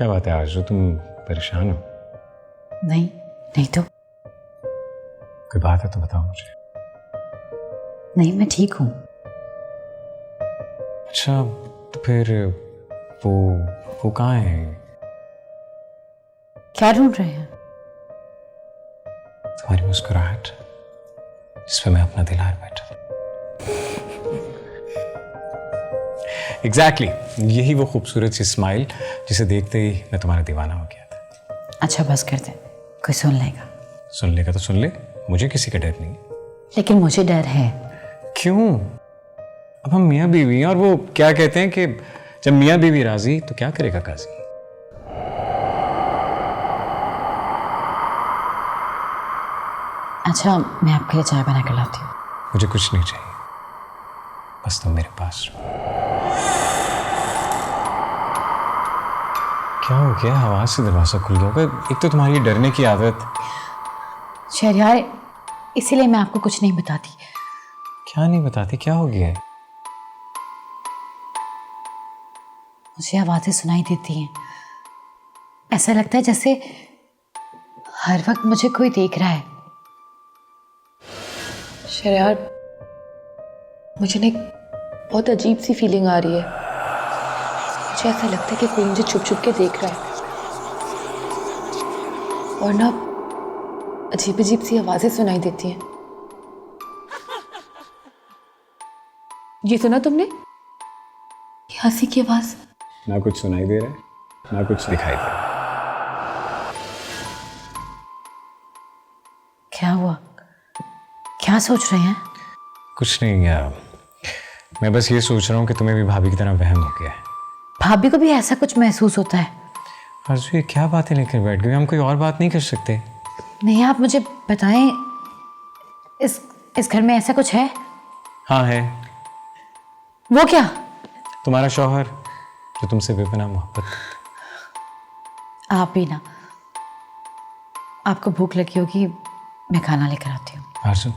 क्या बात है आरज़ू, तुम परेशान हो? नहीं नहीं तो कोई बात है तो बताओ मुझे। नहीं, मैं ठीक हूँ। अच्छा तो फिर वो कहाँ है? क्या ढूंढ रहे हैं? तुम्हारी मुस्कुराहट जिस पे मैं अपना दिल हार बैठा। एग्जैक्टली यही वो खूबसूरत सी स्माइल जिसे देखते ही मैं तुम्हारा दीवाना हो गया था। अच्छा बस कर दे, कोई सुन लेगा। सुन लेगा तो सुन ले, मुझे किसी का डर नहीं। लेकिन मुझे डर है। क्यों? अब हम मियाँ बीवी हैं और वो क्या कहते हैं कि जब मियाँ बीवी राजी तो क्या करेगा काजी। अच्छा मैं आपके लिए चाय बना कर लाती हूँ। मुझे कुछ नहीं चाहिए, बस तुम मेरे पास रहो। क्या हो गया? आवाज से दरवाजा खुल गया होगा। एक तो तुम्हारी डरने की आदत। शहरयार, इसीलिए मैं आपको कुछ नहीं बताती। क्या नहीं बताती? क्या हो गया है? मुझे आवाजें सुनाई देती हैं। ऐसा लगता है जैसे हर वक्त मुझे कोई देख रहा है। शहरयार, मुझे ना एक बहुत अजीब सी फीलिंग आ रही है। मुझे ऐसा लगता है कि कोई मुझे छुप छुप के देख रहा है और ना अजीब अजीब सी आवाजें सुनाई देती हैं। ये सुना तुमने? ये हंसी की आवाज। ना कुछ सुनाई दे रहा है ना कुछ दिखाई दे रहा है। क्या हुआ? क्या सोच रहे हैं? कुछ नहीं यार, मैं बस ये सोच रहा हूँ कि तुम्हें भी भाभी की तरह वहम हो गया है। भाभी को भी ऐसा कुछ महसूस होता है? आरज़ू ये क्या बातें लेकर बैठ गए? हम कोई और बात नहीं कर सकते? नहीं, आप मुझे बताएं, इस घर में ऐसा कुछ है? हाँ है। वो क्या? तुम्हारा शौहर जो तुमसे बेपनाह मोहब्बत। आप भी ना, आपको भूख लगी होगी, मैं खाना लेकर आती हूँ। आरज़ू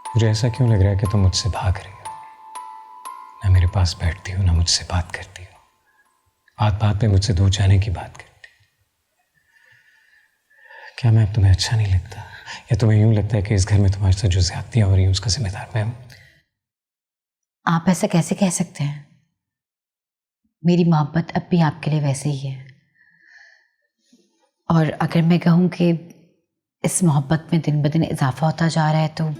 मुझे ऐसा क्यों लग रहा है कि तुम मुझसे भाग रही हो? ना मेरे पास बैठती हो ना मुझसे बात करती हो, बात बात में मुझसे दूर जाने की बात करती हो। क्या मैं अब तुम्हें अच्छा नहीं लगता, या तुम्हें यूं लगता है कि इस घर में तुम्हारे साथ जो ज्यादतियां हो रही हैं उसका जिम्मेदार मैं हूं? आप ऐसा कैसे कह सकते हैं? मेरी मोहब्बत अब भी आपके लिए वैसे ही है, और अगर मैं कहूँ कि इस मोहब्बत में दिन ब दिन इजाफा होता जा रहा है तो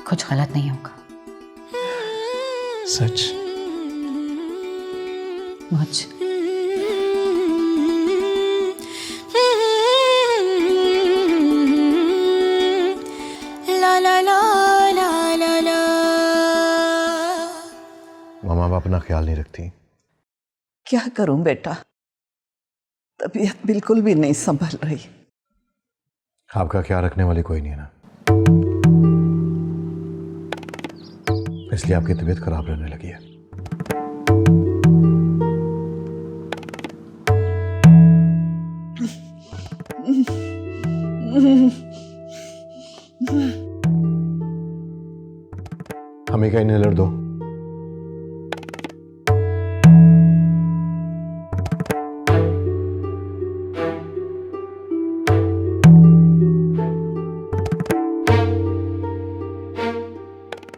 कुछ गलत नहीं होगा। सच? मुझ ला ला ला ला ला ला। मामा आप अपना ख्याल नहीं रखती। क्या करूं बेटा, तबीयत बिल्कुल भी नहीं संभल रही। आपका ख्याल रखने वाली कोई नहीं है ना, इसलिए आपकी तबीयत खराब रहने लगी है। हमें का इनहेलर दो।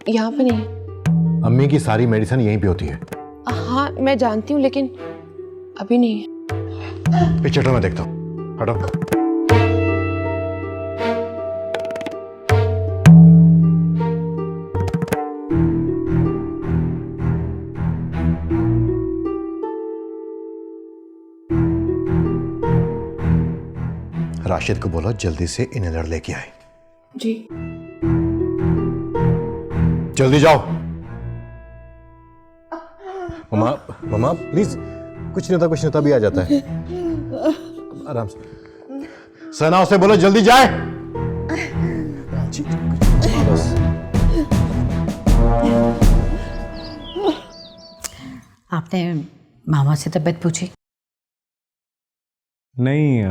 यहाँ पे नहीं। अम्मी की सारी मेडिसिन यहीं पे होती है। हाँ मैं जानती हूँ, लेकिन अभी नहीं है। इस चटो में देखता हूँ, हटो। राशिद को बोलो जल्दी से इनहेलर लेके आए। जी। जल्दी जाओ। मम्मा मम्मा प्लीज, कुछ नहीं होता, कुछ नहीं होता, भी आ जाता है, आराम से। सना उसे बोलो जल्दी जाए। बस। आपने मामा से तबीयत पूछी? नहीं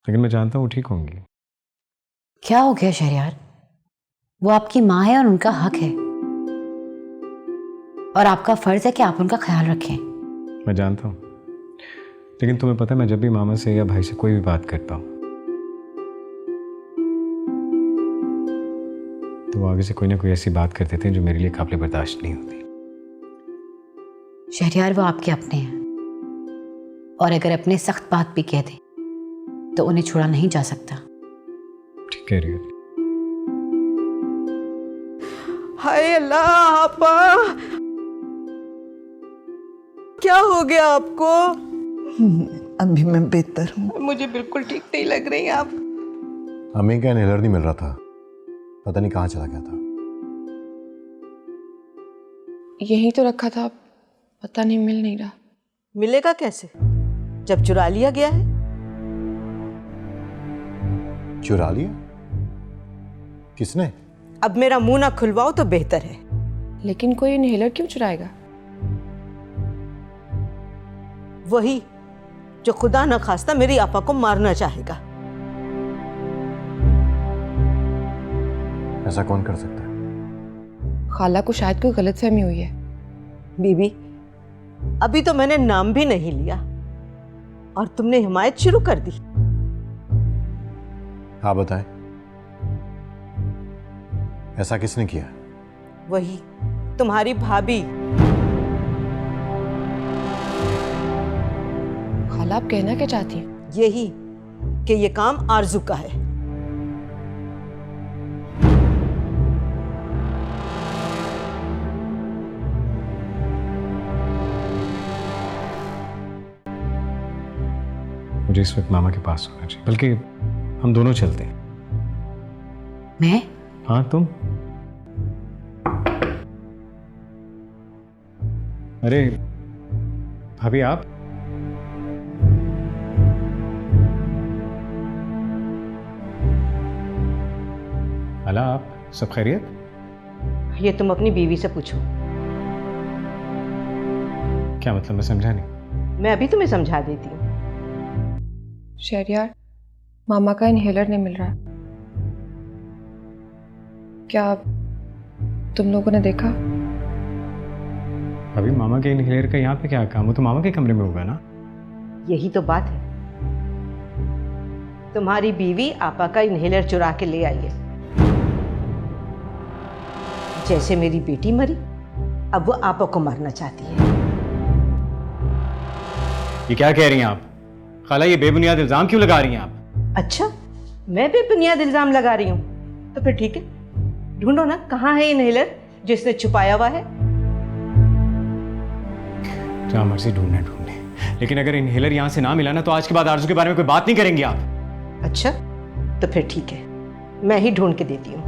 लेकिन मैं जानता हूँ ठीक होंगी। क्या हो गया शहरयार? वो आपकी माँ है और उनका हक है, और आपका फर्ज है कि आप उनका ख्याल रखें। मैं जानता हूँ, लेकिन तुम्हें पता है, मैं जब भी मामा से या भाई से कोई भी बात करता हूँ तो वो आगे से कोई ना कोई ऐसी बात कर देते हैं जो मेरे लिए काबिल बर्दाश्त नहीं होती। शहरयार, वो आपके अपने हैं और अगर अपने सख्त बात भी कह दें तो उन्हें छोड़ा नहीं जा सकता। ठीक कह रही हो। हाय अल्लाह, आपा क्या हो गया आपको? अभी मैं बेहतर हूँ। मुझे बिल्कुल ठीक नहीं लग रही आप। अम्मी का इनहेलर नहीं मिल रहा था, पता नहीं कहाँ चला गया था। यहीं तो रखा था, पता नहीं मिल नहीं रहा। मिलेगा कैसे जब चुरा लिया गया है? चुरा लिया? किसने? अब मेरा मुंह ना खुलवाओ तो बेहतर है। लेकिन कोई इनहेलर क्यों चुराएगा? वही जो खुदा न खास्ता मेरी आपा को मारना चाहेगा। ऐसा कौन कर सकता है? खाला को शायद कोई गलतफहमी हुई है। बीबी, अभी तो मैंने नाम भी नहीं लिया और तुमने हिमायत शुरू कर दी। हाँ बताएं, ऐसा किसने किया? वही तुम्हारी भाभी। खाला, आप कहना क्या चाहती हैं? यही कि ये काम आरजू का है। मुझे इस वक्त मामा के पास होना चाहिए, बल्कि हम दोनों चलते हैं। मैं? हाँ तुम। अरे भाभी, आप? अला, आप सब खैरियत? ये तुम अपनी बीवी से पूछो। क्या मतलब? मैं समझा नहीं। मैं अभी तुम्हें समझा देती हूँ। शहरयार, मामा का इनहेलर नहीं मिल रहा। क्या तुम लोगों ने देखा? अभी मामा के इनहेलर का यहाँ पे क्या काम? वो तो मामा के कमरे में होगा ना। यही तो बात है, तुम्हारी बीवी आपा का इनहेलर चुरा के ले आई है। जैसे मेरी बेटी मरी, अब वो आपा को मारना चाहती है। ये क्या कह रही हैं आप? खाला, ये बेबुनियाद इल्जाम क्यों लगा रही हैं आप? अच्छा, मैं बेबुनियाद इल्जाम लगा रही हूँ? तो फिर ठीक है, ढूंढो ना कहाँ है इनहेलर जिसने छुपाया हुआ है। जहाँ मर्जी ढूंढने, लेकिन अगर इनहेलर यहाँ से ना मिला ना तो आज के बाद आरजू के बारे में कोई बात नहीं करेंगे आप। अच्छा, तो फिर ठीक है, मैं ही ढूंढ के देती हूँ।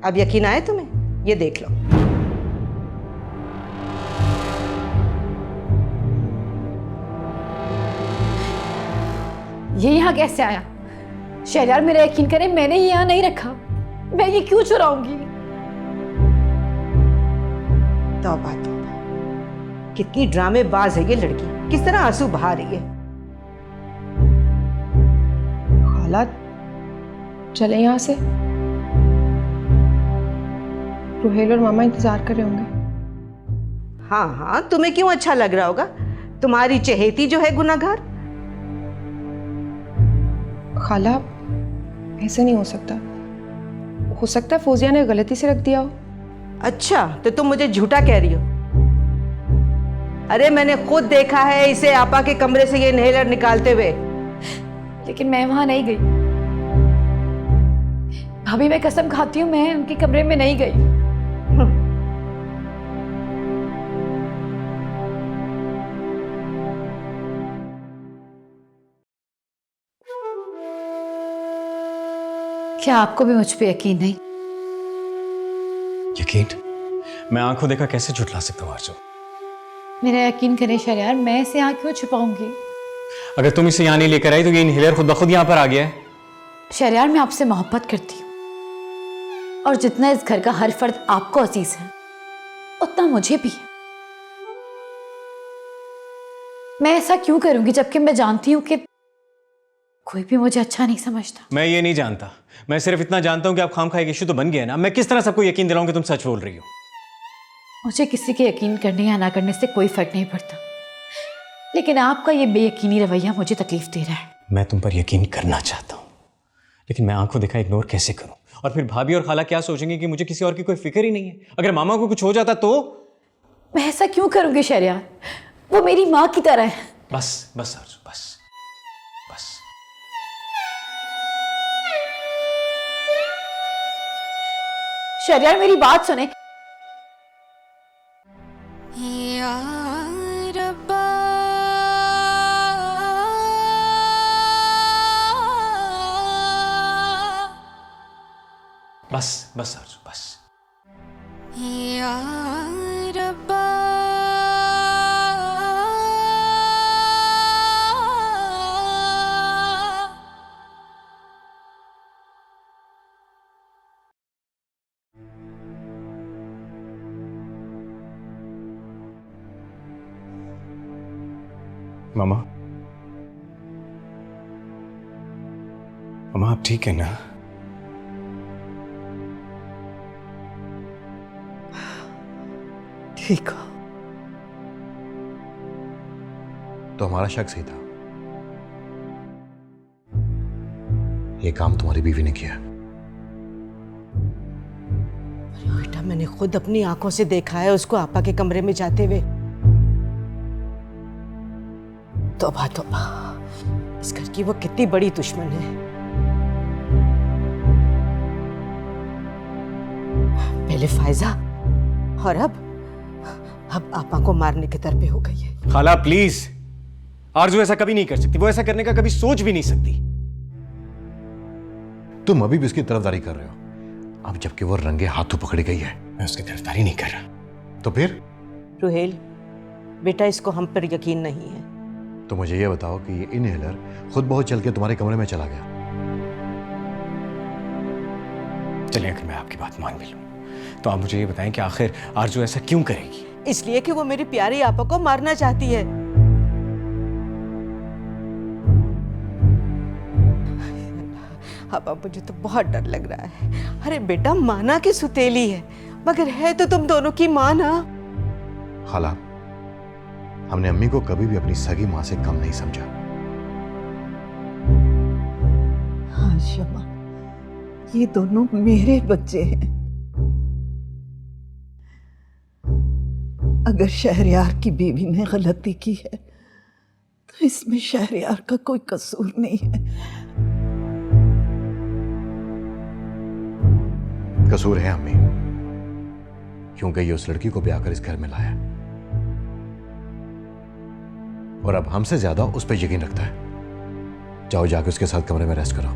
अब यकीन आए तुम्हें? ये देख लो। ये यहाँ कैसे आया? शहरयार, मेरा यकीन करें, मैंने ये यहाँ नहीं रखा। मैं ये क्यों चुराऊंगी? तौबा तौबा, कितनी ड्रामेबाज है ये लड़की, किस तरह आंसू बहा रही है। खाला, चले यहाँ से। रुहेल और मामा इंतजार कर रहे होंगे। हाँ हाँ, तुम्हें क्यों अच्छा लग रहा होगा? तुम्हारी चहेती जो है गुनाहगार। खाला, ऐसे नहीं हो सकता है फौजिया ने गलती से रख दिया हो। अच्छा, तो तुम मुझे झूठा कह रही हो? अरे मैंने खुद देखा है इसे आपा के कमरे से ये इनहेलर निकालते हुए। लेकिन मैं वहां नहीं गई। भाभी, मैं कसम खाती हूँ, मैं उनके कमरे में नहीं गई। क्या आपको भी मुझ पे यकीन नहीं? यकीन? मैं आंखों देखा कैसे झुठला सकता हूँ आरजू? मेरा यकीन करें शहरयार, मैं इसे यहाँ क्यों छुपाऊंगी? अगर तुम इसे यहाँ नहीं लेकर आई तो ये इनहेलर खुद ब खुद यहाँ पर आ गया है। शहरयार, मैं आपसे मोहब्बत करती हूँ और जितना इस घर का हर फर्द आपको अजीज है उतना मुझे भी है। मैं ऐसा क्यों करूंगी जबकि मैं जानती हूँ कि कोई भी मुझे अच्छा नहीं समझता। मैं ये नहीं जानता, मैं सिर्फ इतना जानता हूं कि आप खामखा एक इशू तो बन गया ना। मैं किस तरह सबको यकीन दिलाऊं कि तुम सच बोल रही हो? मुझे किसी के यकीन करने या ना करने से कोई फर्क नहीं पड़ता, लेकिन आपका ये बेयकीनी रवैया मुझे तकलीफ दे रहा है। मैं तुम पर यकीन करना चाहता हूं, लेकिन मैं आंखों देखा इग्नोर कैसे करूं? और फिर भाभी और खाला क्या सोचेंगे कि मुझे किसी और की कोई फिक्र ही नहीं है? अगर मामा को कुछ हो जाता तो? मैं ऐसा क्यों करूंगी शहरयार? वो मेरी माँ की तरह है। बस बस आरज़ू, बस बस। शहरयार मेरी बात सुने। या रब्बा बस बस आरज़ू, बस। या रब्बा मामा, मामा आप ठीक है ना? ठीक हो? तो हमारा शक सही था, ये काम तुम्हारी बीवी ने किया। बेटा मैंने खुद अपनी आंखों से देखा है उसको आपा के कमरे में जाते हुए। तौबा तौबा, इस घर की वो कितनी बड़ी दुश्मन है। पहले फायजा और अब आपा को मारने के दर पे हो गई है। खाला प्लीज, आरज़ू ऐसा कभी नहीं कर सकती, वो ऐसा करने का कभी सोच भी नहीं सकती। तुम अभी भी उसकी तरफदारी कर रहे हो, अब जबकि वो रंगे हाथों पकड़ी गई है। मैं उसकी तरफदारी नहीं कर रहा। तो फिर? रुहेल बेटा, इसको हम पर यकीन नहीं है। तो मुझे ये बताओ कि ये इनहेलर खुद बहुत चल के तुम्हारे कमरे में चला गया। चलिए, अगर मैं आपकी बात मान भी लूं, तो आप मुझे ये बताएं कि आखिर आरज़ू ऐसा क्यों करेगी? इसलिए कि वो मेरी प्यारी आपा को मारना चाहती है। आपा, मुझे तो बहुत डर लग रहा है। अरे बेटा, माना की सुतेली है, मगर है तो तुम दोनों की मां ना। खाला, हमने अम्मी को कभी भी अपनी सगी मां से कम नहीं समझा। हाँ शमा, ये दोनों मेरे बच्चे हैं। अगर शहरयार की बीवी ने गलती की है तो इसमें शहरयार का कोई कसूर नहीं है। कसूर है अम्मी, क्योंकि ये उस लड़की को ब्याह कर इस घर में लाया और अब हमसे ज्यादा उस पर यकीन रखता है। जाओ, जाके उसके साथ कमरे में रेस्ट करो,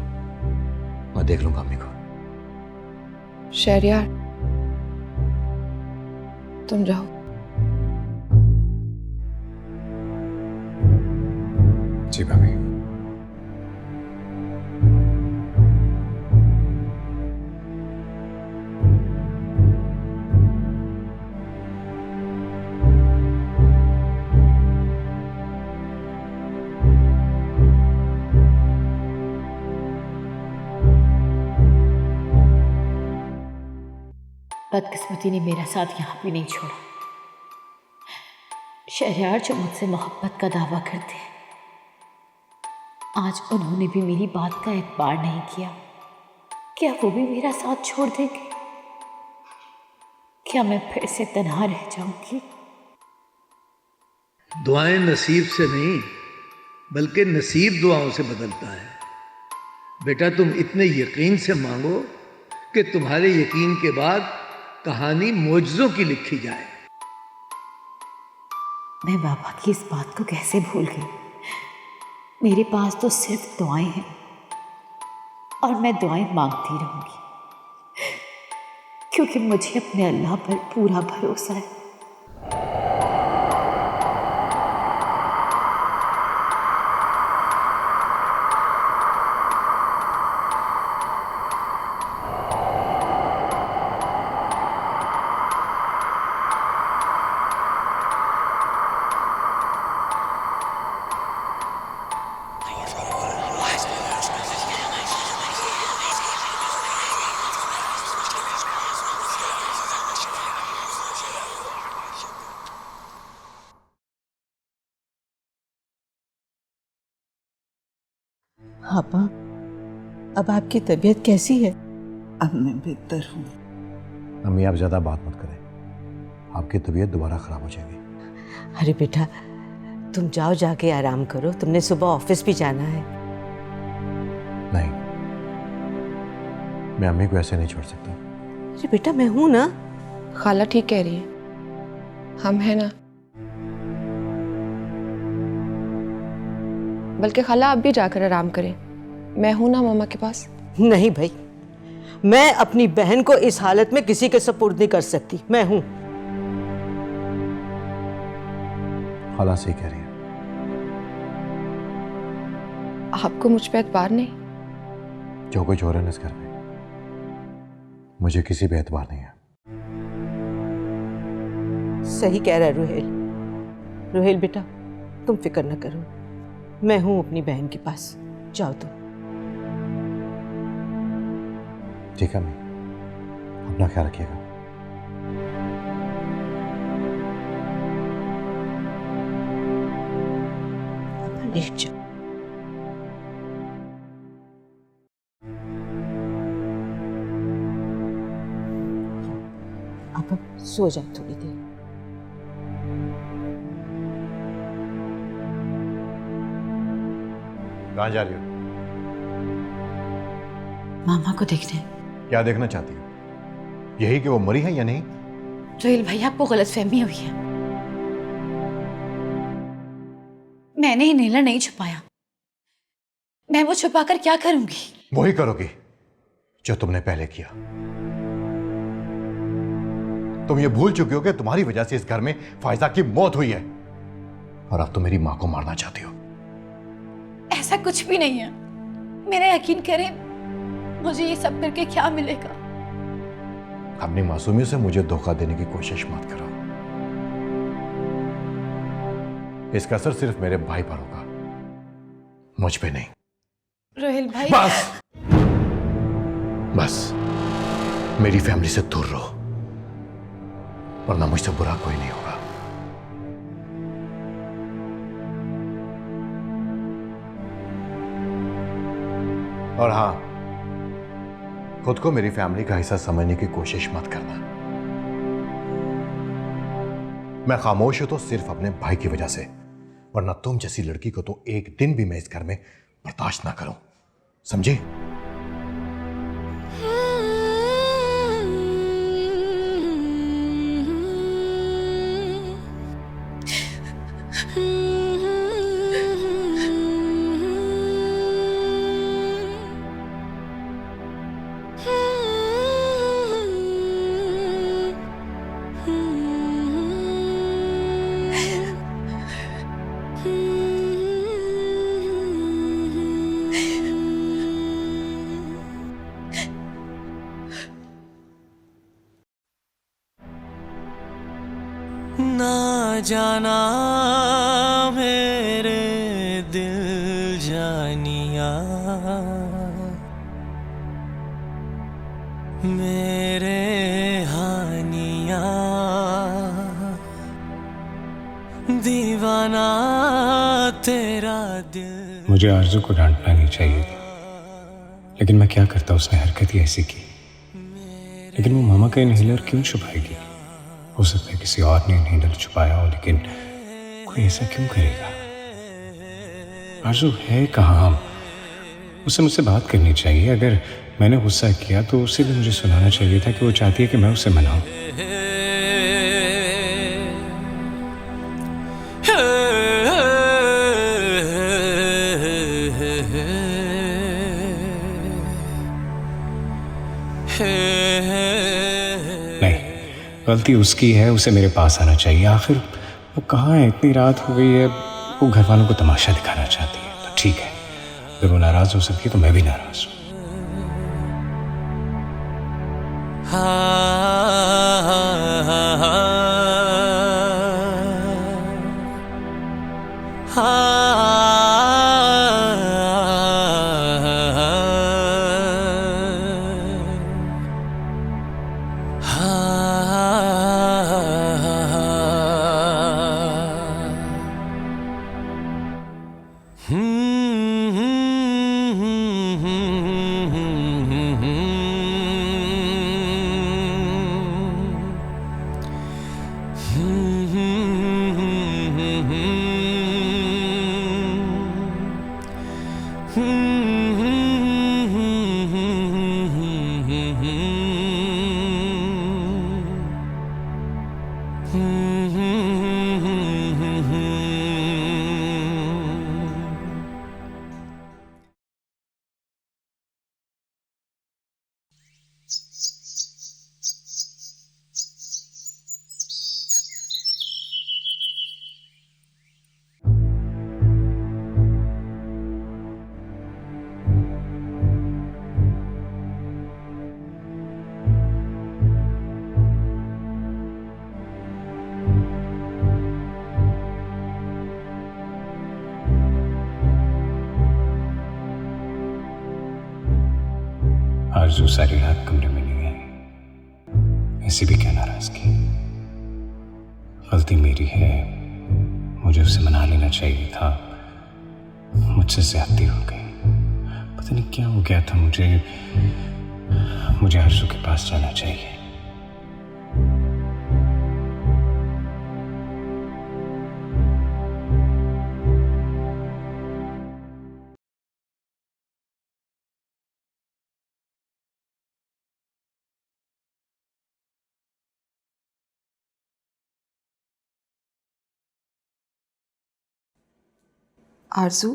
मैं देख लूंगा अम्मी को। शहरयार, तुम जाओ। जी भाभी। बदकिस्मती ने मेरा साथ यहाँ भी नहीं छोड़ा। शहरयार जो मुझसे मोहब्बत का दावा करते हैं, आज उन्होंने भी मेरी बात का एतबार नहीं किया। क्या वो भी मेरा साथ छोड़ देंगे? क्या मैं फिर से तन्हा रह जाऊंगी? दुआएं नसीब से नहीं बल्कि नसीब दुआओं से बदलता है। बेटा, तुम इतने यकीन से मांगो कि तुम्हारे यकीन के बाद कहानी मोजज़ों की लिखी जाए। मैं बाबा की इस बात को कैसे भूल गई? मेरे पास तो सिर्फ दुआएं हैं और मैं दुआएं मांगती रहूंगी, क्योंकि मुझे अपने अल्लाह पर पूरा भरोसा है। आपा, अब आपकी तबीयत कैसी है? अब मैं बेहतर हूँ। अम्मी आप ज़्यादा बात मत करें, आपकी तबीयत दोबारा ख़राब हो जाएगी। अरे बेटा, तुम जाओ, जाके आराम करो, तुमने सुबह ऑफिस भी जाना है। नहीं, मैं अम्मी को ऐसे नहीं छोड़ सकता। अरे बेटा, मैं हूं ना। खाला ठीक कह रही है, हम हैं ना। बल्कि खाला आप भी जाकर आराम करें, मैं हूं ना मामा के पास। नहीं भाई, मैं अपनी बहन को इस हालत में किसी के सपुर्द नहीं कर सकती, मैं हूं। खाला सही कह रही है। आपको मुझ पे एतबार नहीं? जो कुछ हो रहा है ना इस घर में, मुझे किसी पे एतबार नहीं है। सही कह रहा है रुहेल। रुहेल बेटा, तुम फिक्र न करो, मैं हूं अपनी बहन के पास, जाओ तुम। ठीक है अम्मी, अपना ख्याल रखिएगा। लेट जाओ। अब सो जाओ थोड़ी देर। कहाँ जा रही हो? मामा को देखने। क्या देखना चाहती हो? यही कि वो मरी है या नहीं? रोहिल भाई, आपको गलतफहमी हुई है। मैंने इन्हेलर नहीं छुपाया। मैं वो छुपाकर क्या करूंगी? वही करोगी जो तुमने पहले किया। तुम ये भूल चुके हो कि तुम्हारी वजह से इस घर में फायजा की मौत हुई है, और अब तुम मेरी मां को मारना चाहती हो। ऐसा कुछ भी नहीं है, मेरा यकीन करें, मुझे ये सब करके क्या मिलेगा? अपनी मासूमियत से मुझे धोखा देने की कोशिश मत करो। इसका असर सिर्फ मेरे भाई पर होगा, मुझ पे नहीं। रोहिल भाई, बस बस, मेरी फैमिली से दूर रहो, वरना मुझसे बुरा कोई नहीं होगा। और हाँ, खुद को मेरी फैमिली का हिस्सा समझने की कोशिश मत करना। मैं खामोश हूं तो सिर्फ अपने भाई की वजह से, वरना तुम जैसी लड़की को तो एक दिन भी मैं इस घर में बर्दाश्त ना करूं, समझे? ना जाना मेरे दिल जानिया, मेरे हानिया, दीवाना तेरा दिल। मुझे आरज़ू को डांटना नहीं चाहिए था, लेकिन मैं क्या करता, उसने हरकत ही ऐसी की। लेकिन वो मामा का इनहेलर क्यों छुपाएगी? हो सकता है किसी और ने इनहेलर छुपाया हो, लेकिन कोई ऐसा क्यों करेगा? आरज़ू है कहाँ? उसे मुझसे बात करनी चाहिए। अगर मैंने गुस्सा किया तो उसे भी मुझे सुनाना चाहिए था कि वो चाहती है कि मैं उसे मनाऊं। गलती उसकी है, उसे मेरे पास आना चाहिए। आखिर वो कहाँ है? इतनी रात हो गई है, वो घर वालों को तमाशा दिखाना चाहती है। तो ठीक है, अगर वो नाराज हो सकती है तो मैं भी नाराज हूँ। आरज़ू सारी रात कमरे में नहीं आई। ऐसी भी क्या नाराजगी? गलती मेरी है, मुझे उसे मना लेना चाहिए था। मुझसे ज्यादती हो गई। पता नहीं क्या हो गया था। मुझे आरज़ू के पास जाना चाहिए। आरजू,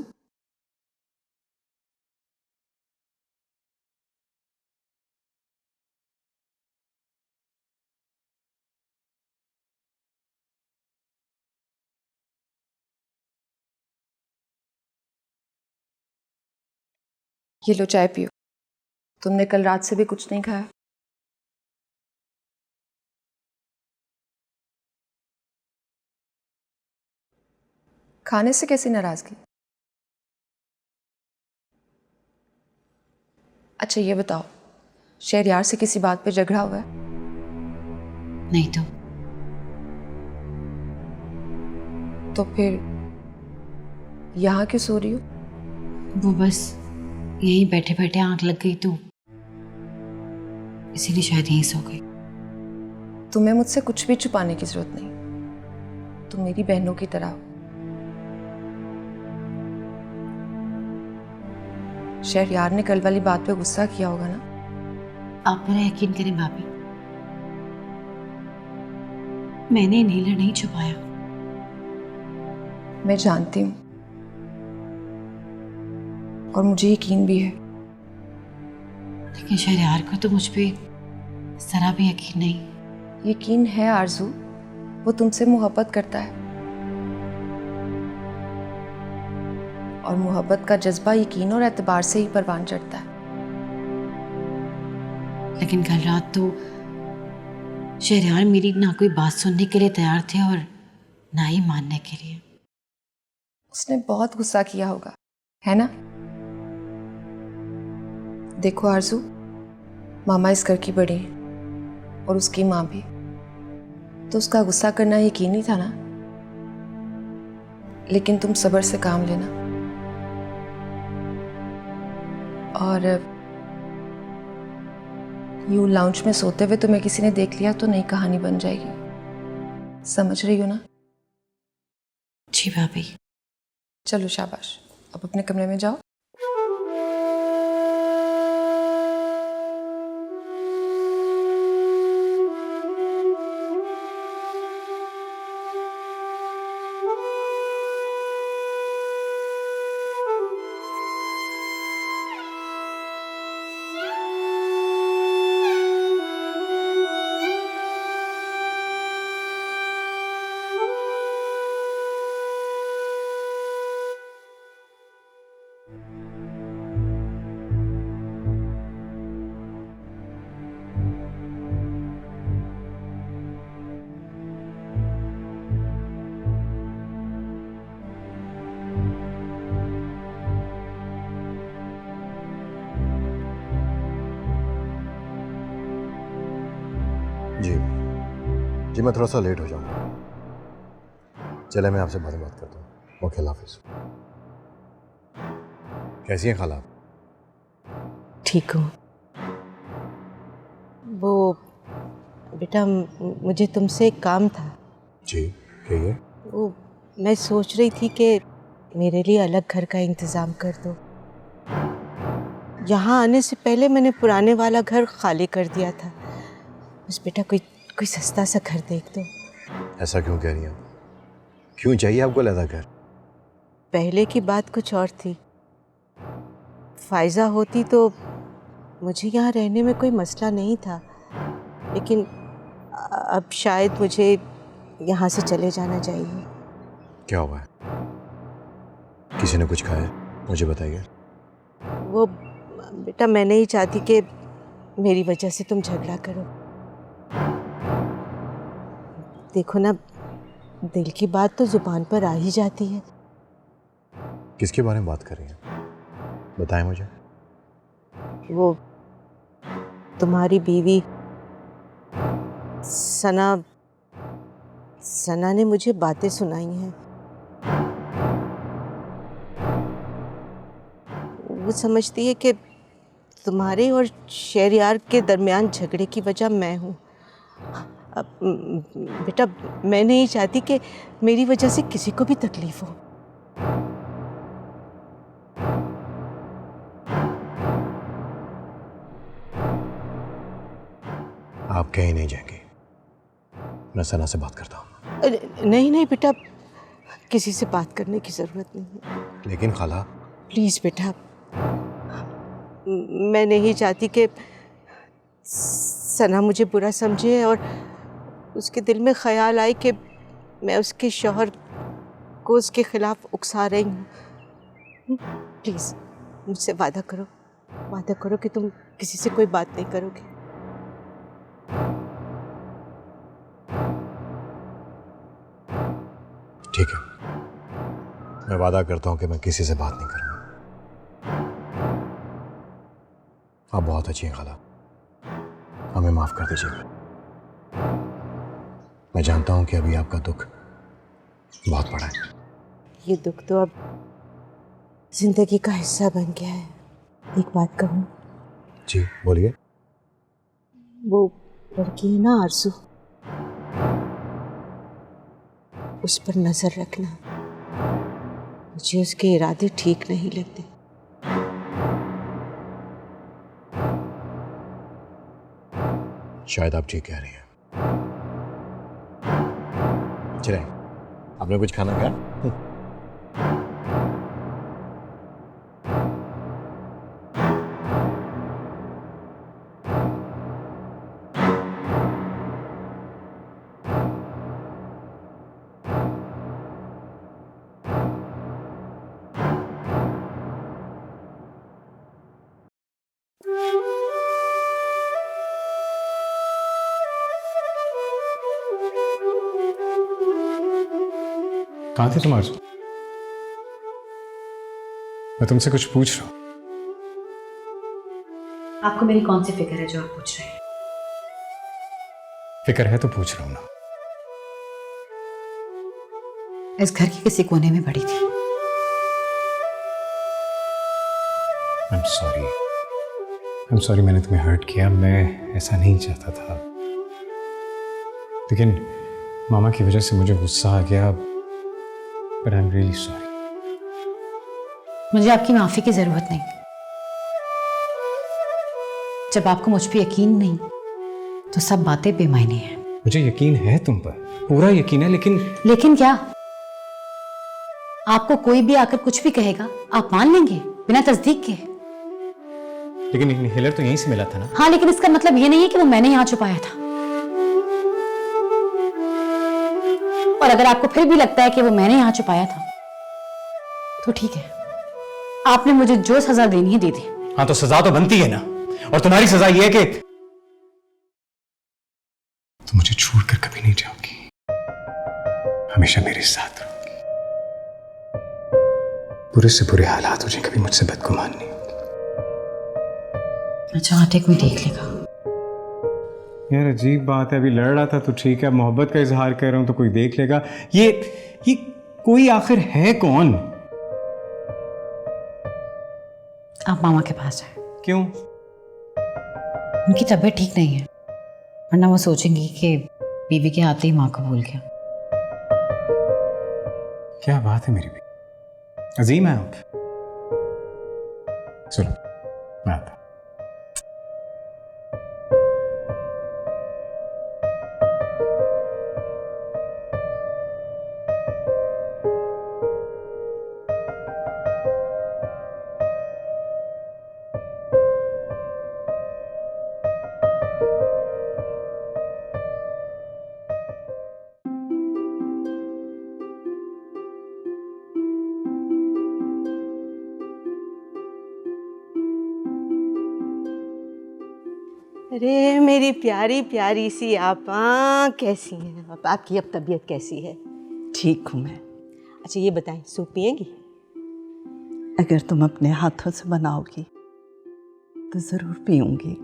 ये लो चाय पियो। तुमने कल रात से भी कुछ नहीं खाया। खाने से कैसी नाराजगी? अच्छा ये बताओ, शहरयार से किसी बात पे झगड़ा हुआ है? नहीं तो फिर यहाँ क्यों सो रही हो? वो बस यहीं बैठे बैठे आंख लग गई तो इसीलिए शायद यहीं सो गई। तुम्हें मुझसे कुछ भी छुपाने की जरूरत नहीं। तुम मेरी बहनों की तरह हो। शहरयार ने कल वाली बात पे गुस्सा किया होगा ना? आप मेरा यकीन करें भाभी, मैंने नीलर नहीं छुपाया। मैं जानती हूँ और मुझे यकीन भी है। लेकिन शहरयार को तो मुझ पे जरा भी यकीन नहीं। यकीन है आरजू, वो तुमसे मोहब्बत करता है और मोहब्बत का जज्बा यकीन और एतबार से ही परवान चढ़ता है। लेकिन कल रात तो शहरयार मेरी ना कोई बात सुनने के लिए तैयार थे और ना ही मानने के लिए। उसने बहुत गुस्सा किया होगा, है ना? देखो आरजू, मामा इस घर की बड़ी है और उसकी माँ भी, तो उसका गुस्सा करना यकीनी था ना। लेकिन तुम सब्र से काम लेना। और यूं लाउंज में सोते हुए तुम्हें किसी ने देख लिया तो नई कहानी बन जाएगी। समझ रही हो ना? जी भाभी। चलो शाबाश, अब अपने कमरे में जाओ। जी मैं थोड़ा सा लेट हो जाऊंगा। चले मैं आपसे बाद में बात करता हूँ। ओके, अल्लाह हाफिज़। कैसी हैं खाला? ठीक हूँ। वो बेटा, मुझे तुमसे एक काम था। जी कहिए। वो मैं सोच रही थी कि मेरे लिए अलग घर का इंतज़ाम कर दो। यहाँ आने से पहले मैंने पुराने वाला घर खाली कर दिया था। बस बेटा कोई सस्ता सा घर देख दो। ऐसा क्यों कह रही हैं? क्यों चाहिए आपको अलग घर? पहले की बात कुछ और थी। फायजा होती तो मुझे यहाँ रहने में कोई मसला नहीं था, लेकिन अब शायद मुझे यहाँ से चले जाना चाहिए। क्या हुआ है? किसी ने कुछ खाया? मुझे बताइए। वो बेटा, मैं नहीं चाहती कि मेरी वजह से तुम झगड़ा करो। देखो ना, दिल की बात तो जुबान पर आ ही जाती है। किसके बारे में बात कर रही हैं? बताएं मुझे। वो तुम्हारी बीवी सना ने मुझे बातें सुनाई हैं। वो समझती है कि तुम्हारे और शहरयार के दरमियान झगड़े की वजह मैं हूँ। अब बेटा, मैं नहीं चाहती कि मेरी वजह से किसी को भी तकलीफ हो। आप कहीं नहीं जाएंगे, मैं सना से बात करता हूँ। नहीं नहीं बेटा, किसी से बात करने की जरूरत नहीं है। लेकिन खाला, प्लीज बेटा, मैं नहीं चाहती कि सना मुझे बुरा समझे और उसके दिल में ख्याल आए कि मैं उसके शौहर को उसके खिलाफ उकसा रही हूँ। प्लीज मुझसे वादा करो कि तुम किसी से कोई बात नहीं करोगे। ठीक है, मैं वादा करता हूं कि मैं किसी से बात नहीं करूंगा। आप बहुत अच्छी हैं खाला, हमें माफ कर दीजिएगा। मैं जानता हूं कि अभी आपका दुख बहुत बड़ा है। ये दुख तो अब जिंदगी का हिस्सा बन गया है। एक बात कहूँ? जी बोलिए। वो लड़की है ना आरज़ू, उस पर नजर रखना। मुझे उसके इरादे ठीक नहीं लगते। शायद आप ठीक कह रही हैं। चले, आपने कुछ खाना खाया? कहाँ थे तुम आरज़ू? मैं तुमसे कुछ पूछ रहा हूँ। आपको मेरी कौन सी फिक्र है जो आप पूछ रहे हैं? फिक्र है तो पूछ रहा हूँ ना। इस घर के किसी कोने में पड़ी थी। I'm sorry, मैंने तुम्हें हर्ट किया। मैं ऐसा नहीं चाहता था, लेकिन मामा की वजह से मुझे गुस्सा आ गया। But I'm really sorry. मुझे आपकी माफी की जरूरत नहीं। जब आपको मुझ पे यकीन नहीं तो सब बातें बेमायने हैं। मुझे यकीन है तुम पर, पूरा यकीन है, लेकिन क्या? आपको कोई भी आकर कुछ भी कहेगा आप मान लेंगे बिना तस्दीक के? लेकिन इनहेलर तो यहीं से मिला था ना। हाँ, लेकिन इसका मतलब ये नहीं है कि वो मैंने यहाँ छुपाया था। और अगर आपको फिर भी लगता है कि वो मैंने यहाँ छुपाया था तो ठीक है, आपने मुझे जो सजा देनी है दे दी। हाँ, तो सजा तो बनती है ना। और तुम्हारी सजा ये है कि तुम मुझे छोड़कर कभी नहीं जाओगी, हमेशा मेरे साथ रहोगी। बुरे से बुरे हालात हो जाए, कभी मुझसे बदगुमान नहीं होगी। मैं चाहते कोई देख लेगा। यार अजीब बात है, अभी लड़ रहा था तो ठीक है, मोहब्बत का इजहार कर रहा हूं तो कोई देख लेगा। ये कोई आखिर है कौन? आप मामा के पास जाए। क्यों? उनकी तबीयत ठीक नहीं है, वरना वो सोचेंगी कि बीवी के आते ही माँ को भूल गया। क्या बात है मेरी भी, अजीम है आप। चलो मैं आता। अरे मेरी प्यारी प्यारी सी आपा, कैसी हैं आप? आपकी अब तबीयत कैसी है? ठीक हूँ मैं। अच्छा ये बताएं, सूप पिएंगी? अगर तुम अपने हाथों से बनाओगी तो ज़रूर पीऊँगी।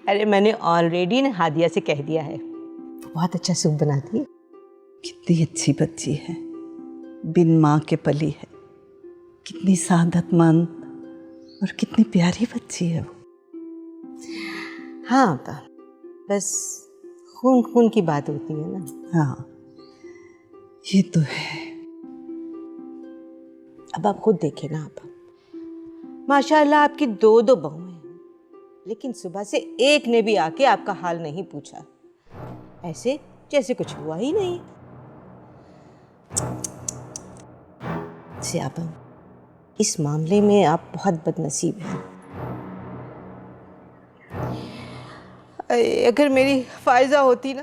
अरे मैंने ऑलरेडी ना हादिया से कह दिया है, बहुत अच्छा सूप बनाती है। कितनी अच्छी बच्ची है, बिन माँ के पली है, कितनी सादतमंद और कितनी प्यारी बच्ची है वो। हाँ आपा, बस खून खून की बात होती है ना। हाँ ये तो है। अब आप खुद देखें ना आपा, माशाल्लाह आपकी दो बहुएं हैं, लेकिन सुबह से एक ने भी आके आपका हाल नहीं पूछा, ऐसे जैसे कुछ हुआ ही नहीं। आपा, इस मामले में आप बहुत बदनसीब हैं। अगर मेरी फायजा होती ना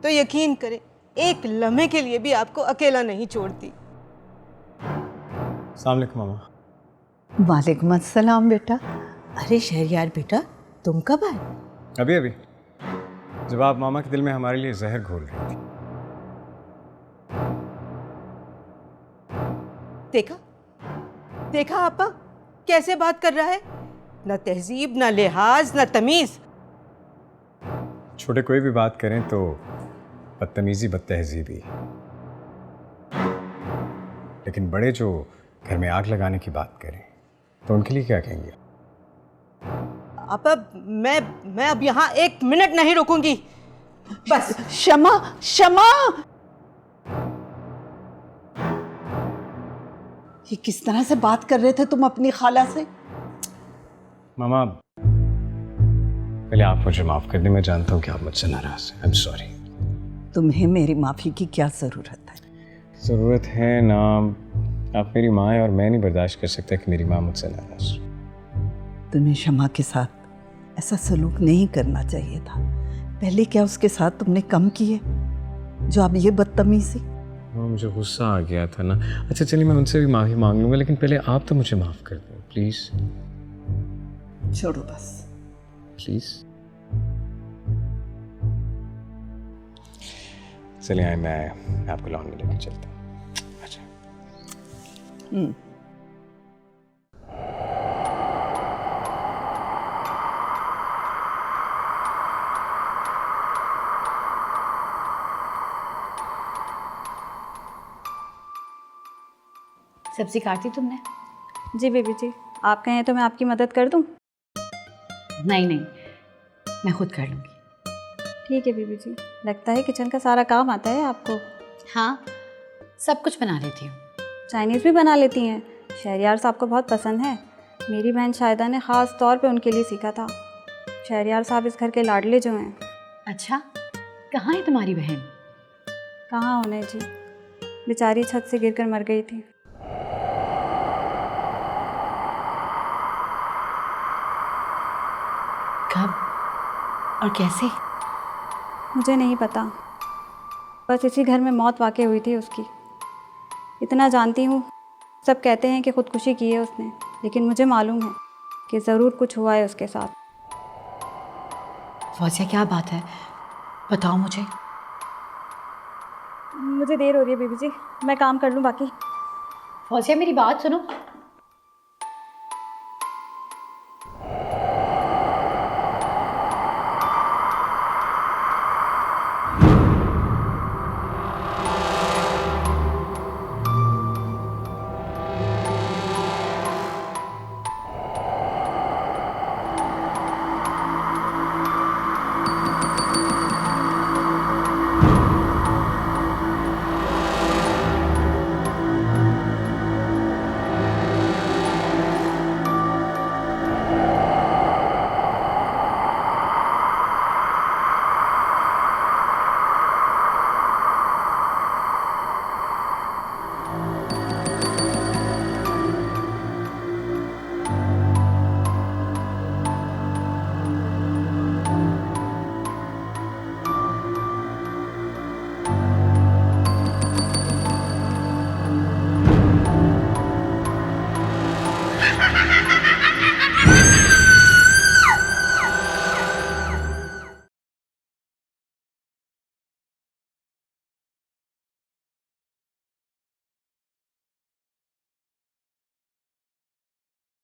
तो यकीन करें एक लम्हे के लिए भी आपको अकेला नहीं छोड़ती। अस्सलाम वालेकुम मामा। वालेकुम अस्सलाम बेटा। अरे शहरयार बेटा, तुम कब आए? अभी अभी, जब आप मामा के दिल में हमारे लिए जहर घोल रही थी। देखा देखा आपा कैसे बात कर रहा है, ना तहजीब ना लिहाज ना तमीज। छोटे कोई भी बात करें तो बदतमीजी बदतहजीबी, लेकिन बड़े जो घर में आग लगाने की बात करें तो उनके लिए क्या कहेंगे? आपा मैं अब यहाँ एक मिनट नहीं रुकूंगी, बस। शमा शमा, ये किस तरह से बात कर रहे थे तुम अपनी खाला से? मामा पहले आप मुझे माफ कर दें, मैं जानता हूँ कि आप मुझसे नाराज हैं। I am sorry. तुम्हें मेरी माफी की क्या जरूरत है? ज़रूरत है ना, आप मेरी माँ हैं और मैं नहीं बर्दाश्त कर सकता कि मेरी माँ मुझसे नाराज हो। तुम्हें शमा के साथ ऐसा सलूक नहीं करना चाहिए था। पहले क्या उसके साथ तुमने कम किए जो अब ये बदतमीजी? हाँ, मुझे गुस्सा आ गया था ना। अच्छा चलिए, मैं उनसे भी माफ़ी मांग लूँगा, लेकिन पहले आप तो मुझे माफ़ कर दें प्लीज़। छोड़ो बस प्लीज़। चलिए आए, मैं आपको लॉन में लेकर चलता हूँ। अच्छा। सब्जी काटी तुमने? जी बेबी जी, आप कहें तो मैं आपकी मदद कर दूं? नहीं नहीं, मैं खुद कर लूँगी। ठीक है बेबी जी, लगता है किचन का सारा काम आता है आपको। हाँ, सब कुछ बना लेती हूँ। चाइनीज़ भी बना लेती हैं? शहरयार साहब को बहुत पसंद है। मेरी बहन शायदा ने ख़ास तौर पे उनके लिए सीखा था। शहरयार साहब इस घर के लाडले जो हैं। अच्छा, कहाँ है तुम्हारी बहन? कहाँ होने जी, बेचारी छत से गिरकर मर गई थी। कब और कैसे? मुझे नहीं पता, बस इसी घर में मौत वाक़ई हुई थी उसकी। इतना जानती हूँ, सब कहते हैं कि ख़ुदकुशी की है उसने, लेकिन मुझे मालूम है कि ज़रूर कुछ हुआ है उसके साथ। फौजिया क्या बात है, बताओ मुझे। मुझे देर हो रही है बीबी जी, मैं काम कर लूँ बाकी। फौजिया मेरी बात सुनो।